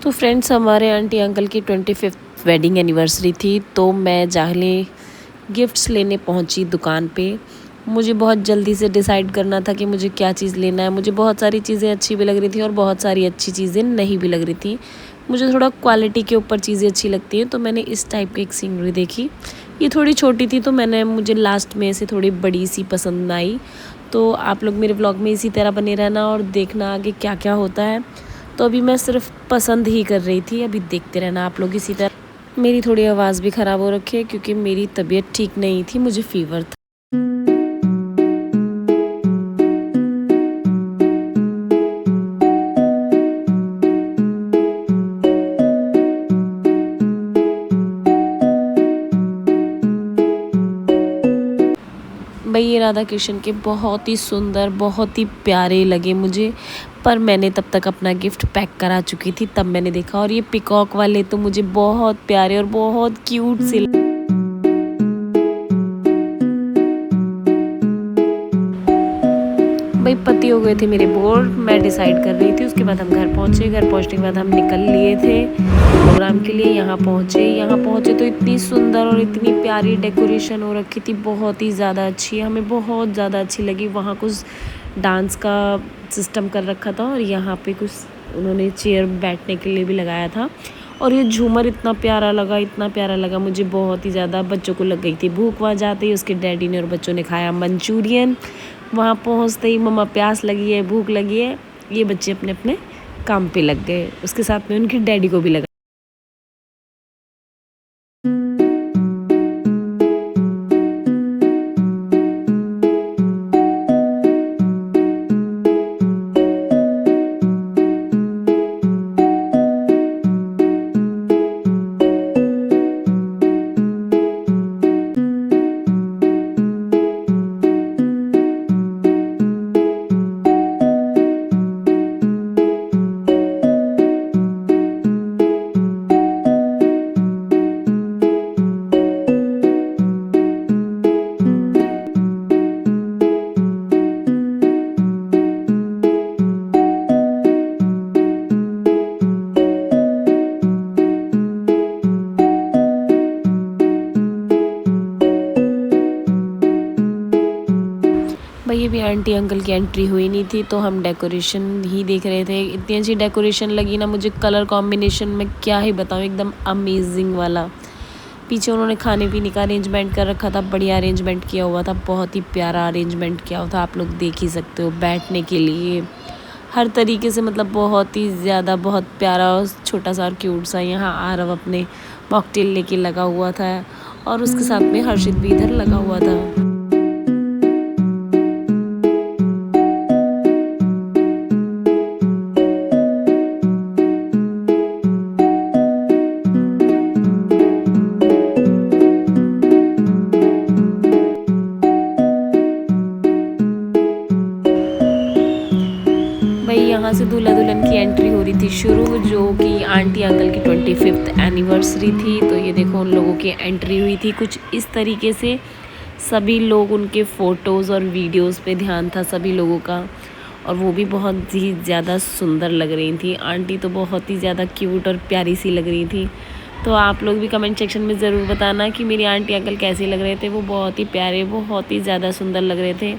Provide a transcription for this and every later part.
तो फ्रेंड्स, हमारे aunty uncle की 25th वेडिंग एनिवर्सरी थी, तो मैं जाहले गिफ्ट्स लेने पहुंची दुकान पे। मुझे बहुत जल्दी से डिसाइड करना था कि मुझे क्या चीज़ लेना है। मुझे बहुत सारी चीज़ें अच्छी भी लग रही थी और बहुत सारी अच्छी चीज़ें नहीं भी लग रही थी। मुझे थोड़ा क्वालिटी के ऊपर चीज़ें अच्छी लगती हैं, तो मैंने इस टाइप की एक सीनरी देखी। ये थोड़ी छोटी थी, तो मुझे लास्ट में से थोड़ी बड़ी सी पसंद आई। तो आप लोग मेरे व्लॉग में इसी तरह बने रहना और देखना आगे क्या क्या होता है। तो अभी मैं सिर्फ पसंद ही कर रही थी, अभी देखते रहना आप लोग इसी तरह। मेरी थोड़ी आवाज़ भी ख़राब हो रखी है क्योंकि मेरी तबीयत ठीक नहीं थी, मुझे फ़ीवर था। भाई, ये राधा कृष्ण के बहुत ही सुंदर, बहुत ही प्यारे लगे मुझे। पर मैंने तब तक अपना गिफ्ट पैक करा चुकी थी, तब मैंने देखा। और ये पिकॉक वाले तो मुझे बहुत प्यारे और बहुत क्यूट से। भाई, पति हो गए थे मेरे बोर, मैं डिसाइड कर रही थी। उसके बाद हम घर पहुँचे। घर पहुँचने के बाद हम निकल लिए थे प्रोग्राम के लिए। यहाँ पहुँचे तो इतनी सुंदर और इतनी प्यारी डेकोरेशन हो रखी थी, बहुत ही ज़्यादा अच्छी। हमें बहुत ज़्यादा अच्छी लगी। वहाँ कुछ डांस का सिस्टम कर रखा था और यहाँ पे कुछ उन्होंने चेयर बैठने के लिए भी लगाया था। और ये झूमर इतना प्यारा लगा, इतना प्यारा लगा मुझे, बहुत ही ज़्यादा। बच्चों को लग गई थी भूख। वहाँ जाते ही उसके डैडी ने और बच्चों ने खाया मंचूरियन। वहाँ पहुँचते ही मम्मा प्यास लगी है, भूख लगी है, ये बच्चे अपने अपने काम पे लग गए। उसके साथ में उनके डैडी को भी लगा। भाई, ये भी आंटी अंकल की एंट्री हुई नहीं थी, तो हम डेकोरेशन ही देख रहे थे। इतनी अच्छी डेकोरेशन लगी ना मुझे, कलर कॉम्बिनेशन में क्या ही बताऊँ, एकदम अमेजिंग वाला। पीछे उन्होंने खाने पीने का अरेंजमेंट कर रखा था, बढ़िया अरेंजमेंट किया हुआ था, बहुत ही प्यारा अरेंजमेंट किया हुआ था। आप लोग देख ही सकते हो, बैठने के लिए हर तरीके से, मतलब बहुत ही ज़्यादा, बहुत प्यारा और छोटा सा और क्यूट सा। यहाँ आरव अपने मॉकटेल लेके लगा हुआ था और उसके साथ में हर्षित भी इधर लगा हुआ था। भाई, यहाँ से दूल्हा दुल्हन की एंट्री हो रही थी शुरू, जो कि आंटी अंकल की 25th एनिवर्सरी थी। तो ये देखो, उन लोगों की एंट्री हुई थी कुछ इस तरीके से। सभी लोग, उनके फ़ोटोज़ और वीडियोस पे ध्यान था सभी लोगों का, और वो भी बहुत ही ज़्यादा सुंदर लग रही थी। आंटी तो बहुत ही ज़्यादा क्यूट और प्यारी सी लग रही थी। तो आप लोग भी कमेंट सेक्शन में ज़रूर बताना कि मेरी आंटी अंकल कैसे लग रहे थे। वो बहुत ही प्यारे, बहुत ही ज़्यादा सुंदर लग रहे थे।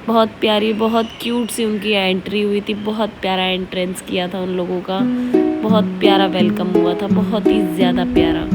बहुत प्यारी, बहुत क्यूट सी उनकी एंट्री हुई थी। बहुत प्यारा एंट्रेंस किया था उन लोगों का, बहुत प्यारा वेलकम हुआ था, बहुत ही ज़्यादा प्यारा।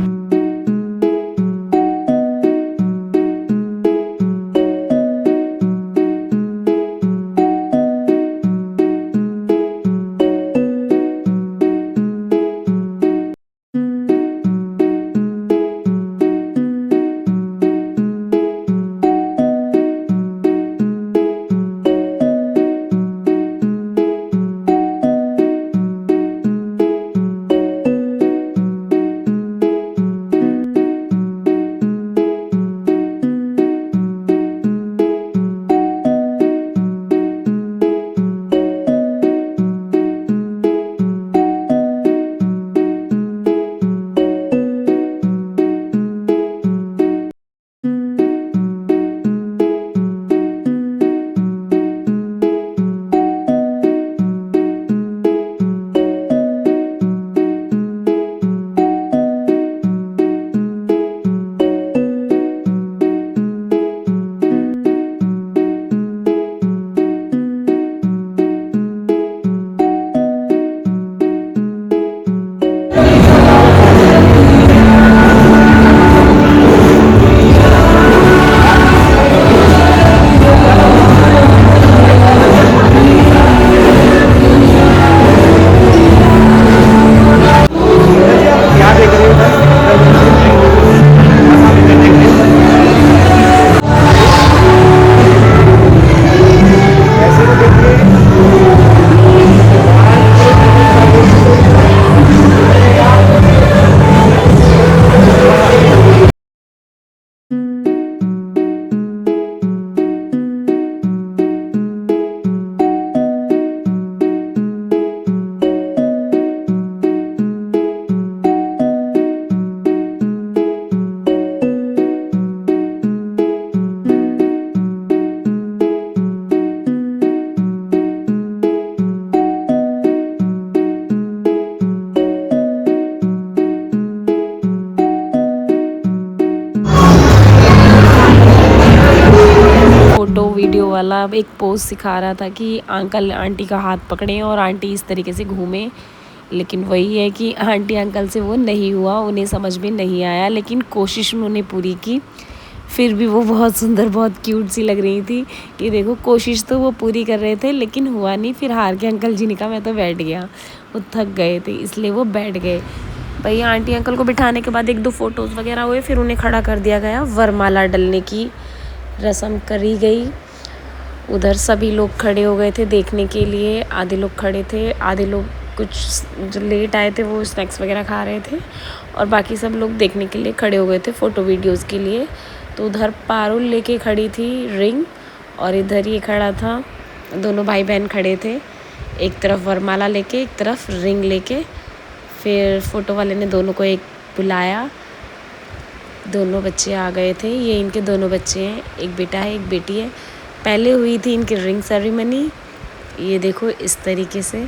मतलब एक पोज सिखा रहा था कि अंकल आंटी का हाथ पकड़ें और आंटी इस तरीके से घूमें। लेकिन वही है कि आंटी अंकल से वो नहीं हुआ, उन्हें समझ में नहीं आया, लेकिन कोशिश उन्होंने पूरी की। फिर भी वो बहुत सुंदर, बहुत क्यूट सी लग रही थी। ये देखो, कोशिश तो वो पूरी कर रहे थे लेकिन हुआ नहीं। फिर हार के अंकल जी ने कहा मैं तो बैठ गया, वो थक गए थे इसलिए वो बैठ गए। भाई आंटी अंकल को बिठाने के बाद 1-2 फ़ोटोज़ वगैरह हुए, फिर उन्हें खड़ा कर दिया गया। वरमाला डलने की रस्म करी गई। उधर सभी लोग खड़े हो गए थे देखने के लिए। आधे लोग खड़े थे, आधे लोग कुछ जो लेट आए थे वो स्नैक्स वगैरह खा रहे थे, और बाकी सब लोग देखने के लिए खड़े हो गए थे फ़ोटो वीडियोज़ के लिए। तो उधर पारुल लेके खड़ी थी रिंग, और इधर ये खड़ा था, दोनों भाई बहन खड़े थे, एक तरफ वरमाला लेके, एक तरफ रिंग लेके। फिर फ़ोटो वाले ने दोनों को एक बुलाया, दोनों बच्चे आ गए थे। ये इनके दोनों बच्चे हैं, एक बेटा है एक बेटी है। पहले हुई थी इनकी रिंग सेरेमनी, ये देखो इस तरीके से।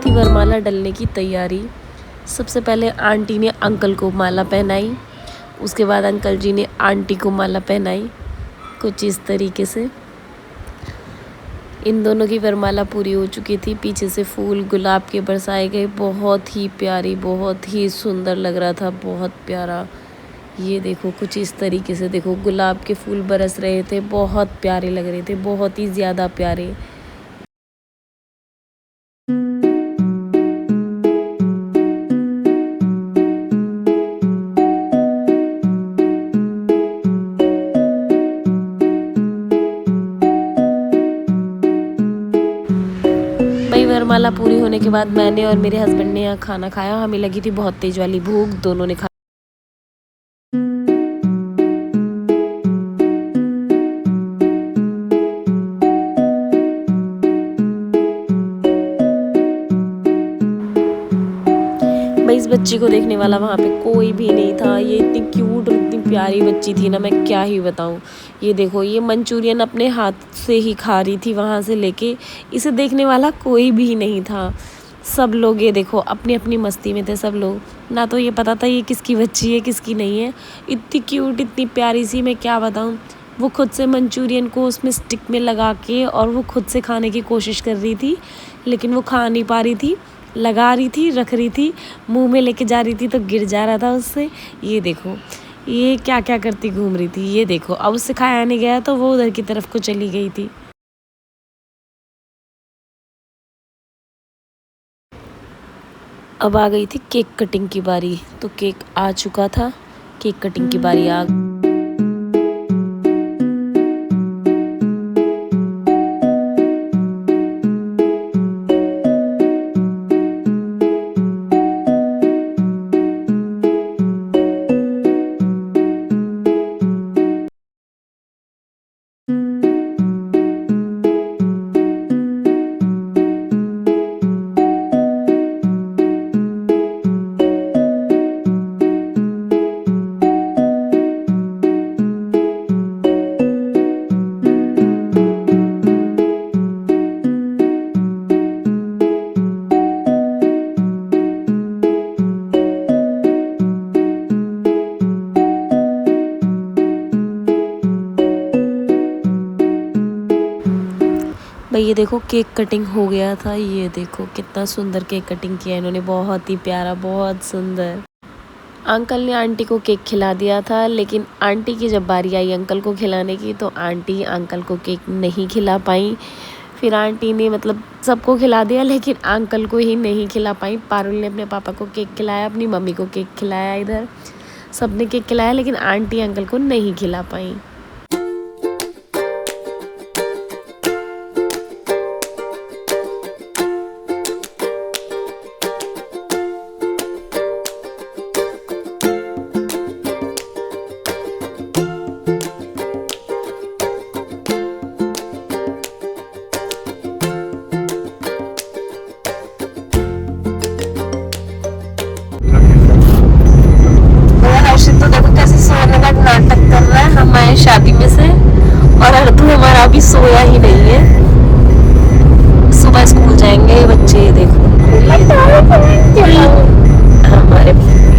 थी वरमाला डलने की तैयारी। सबसे पहले आंटी ने अंकल को माला पहनाई, उसके बाद अंकल जी ने आंटी को माला पहनाई, कुछ इस तरीके से। इन दोनों की वरमाला पूरी हो चुकी थी। पीछे से फूल गुलाब के बरसाए गए, बहुत ही प्यारी, बहुत ही सुंदर लग रहा था, बहुत प्यारा। ये देखो कुछ इस तरीके से, देखो गुलाब के फूल बरस रहे थे, बहुत प्यारे लग रहे थे, बहुत ही ज़्यादा प्यारे। भाई वरमाला पूरी होने के बाद मैंने और मेरे हस्बैंड ने यहाँ खाना खाया। हमें लगी थी बहुत तेज वाली भूख, दोनों ने भाई इस बच्ची को देखने वाला वहाँ पे कोई भी नहीं था। ये इतनी क्यूट और इतनी प्यारी बच्ची थी ना, मैं क्या ही बताऊँ। ये देखो ये मंचूरियन अपने हाथ से ही खा रही थी वहाँ से लेके, इसे देखने वाला कोई भी नहीं था। सब लोग ये देखो अपनी अपनी मस्ती में थे सब लोग, ना तो ये पता था ये किसकी बच्ची है किसकी नहीं है। इतनी क्यूट इतनी प्यारी सी, मैं क्या बताऊँ। वो खुद से मंचूरियन को उसमें स्टिक में लगा के और वो खुद से खाने की कोशिश कर रही थी, लेकिन वो खा नहीं पा रही थी। लगा रही थी, रख रही थी, मुंह में लेके जा रही थी तो गिर जा रहा था उससे। ये देखो ये क्या क्या करती घूम रही थी। ये देखो अब उससे खाया नहीं गया तो वो उधर की तरफ को चली गई थी। अब आ गई थी केक कटिंग की बारी। तो केक आ चुका था, केक कटिंग की बारी आ भाई। ये देखो केक कटिंग हो गया था। ये देखो कितना सुंदर केक कटिंग किया इन्होंने, बहुत ही प्यारा, बहुत सुंदर। अंकल ने आंटी को केक खिला दिया था, लेकिन आंटी की जब बारी आई अंकल को खिलाने की तो आंटी अंकल को केक नहीं खिला पाई। फिर आंटी ने मतलब सबको खिला दिया, लेकिन अंकल को ही नहीं खिला पाई। पारुल ने अपने पापा को केक खिलाया, अपनी मम्मी को केक खिलाया, इधर सबने केक खिलाया, लेकिन आंटी अंकल को नहीं खिला पाई। तो देखो कैसे सोने का नाटक कर रहा है हमारे शादी में से, और अर्धू हमारा अभी सोया ही नहीं है। सुबह स्कूल जाएंगे ये बच्चे। देखो हमारे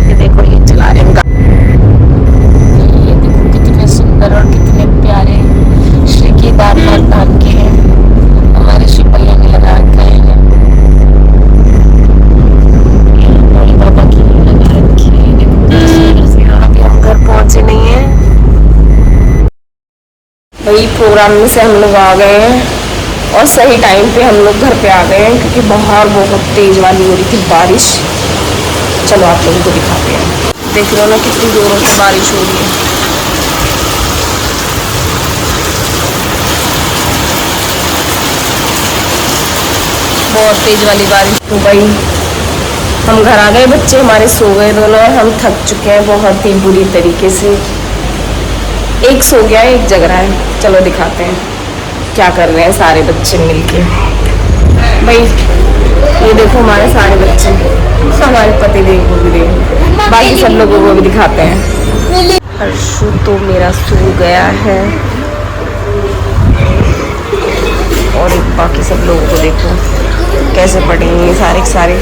ये देखो ये चला रहे हैं। ये देखो कितने सुंदर और कितने प्यारे श्री केदारनाथ धाम के हैं। हमारे श्री भैया ने लगा रखा है, बाबा की लगा रखी है। देखो घर पहुंचे नहीं है भाई। प्रोग्राम में से हम लोग आ गए हैं और सही टाइम पे हम लोग घर पे आ गए हैं, क्योंकि बाहर बहुत तेज वाली हो रही थी बारिश। चलो आप लोगों को दिखाते हैं। देख लो ना कितनी जोरों से बारिश हो रही है। बहुत तेज वाली बारिश। तो भाई हम घर आ गए, बच्चे हमारे सो गए दोनों। हम थक चुके हैं बहुत ही बुरी तरीके से। एक सो गया है, एक जग रहा है। चलो दिखाते हैं क्या कर रहे हैं सारे बच्चे मिलके। भाई ये देखो हमारे सारे बच्चे, हमारे पति देव को भी देखो, बाकी सब लोगों को भी दिखाते हैं। हर्षु तो मेरा सो गया है, और बाकी सब लोगों को देखो कैसे पड़े हैं सारे के सारे।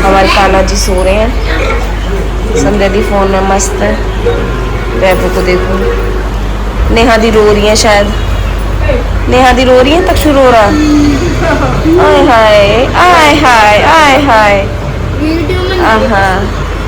हमारे कान्हा जी सो रहे हैं, संध्या दी फोन में मस्त है। वैभव को देखो, नेहा दी रो रही है शायद। नेहा दी रो रही है, तक्षु रो रहा। आय हाय आय हाय आय हाय।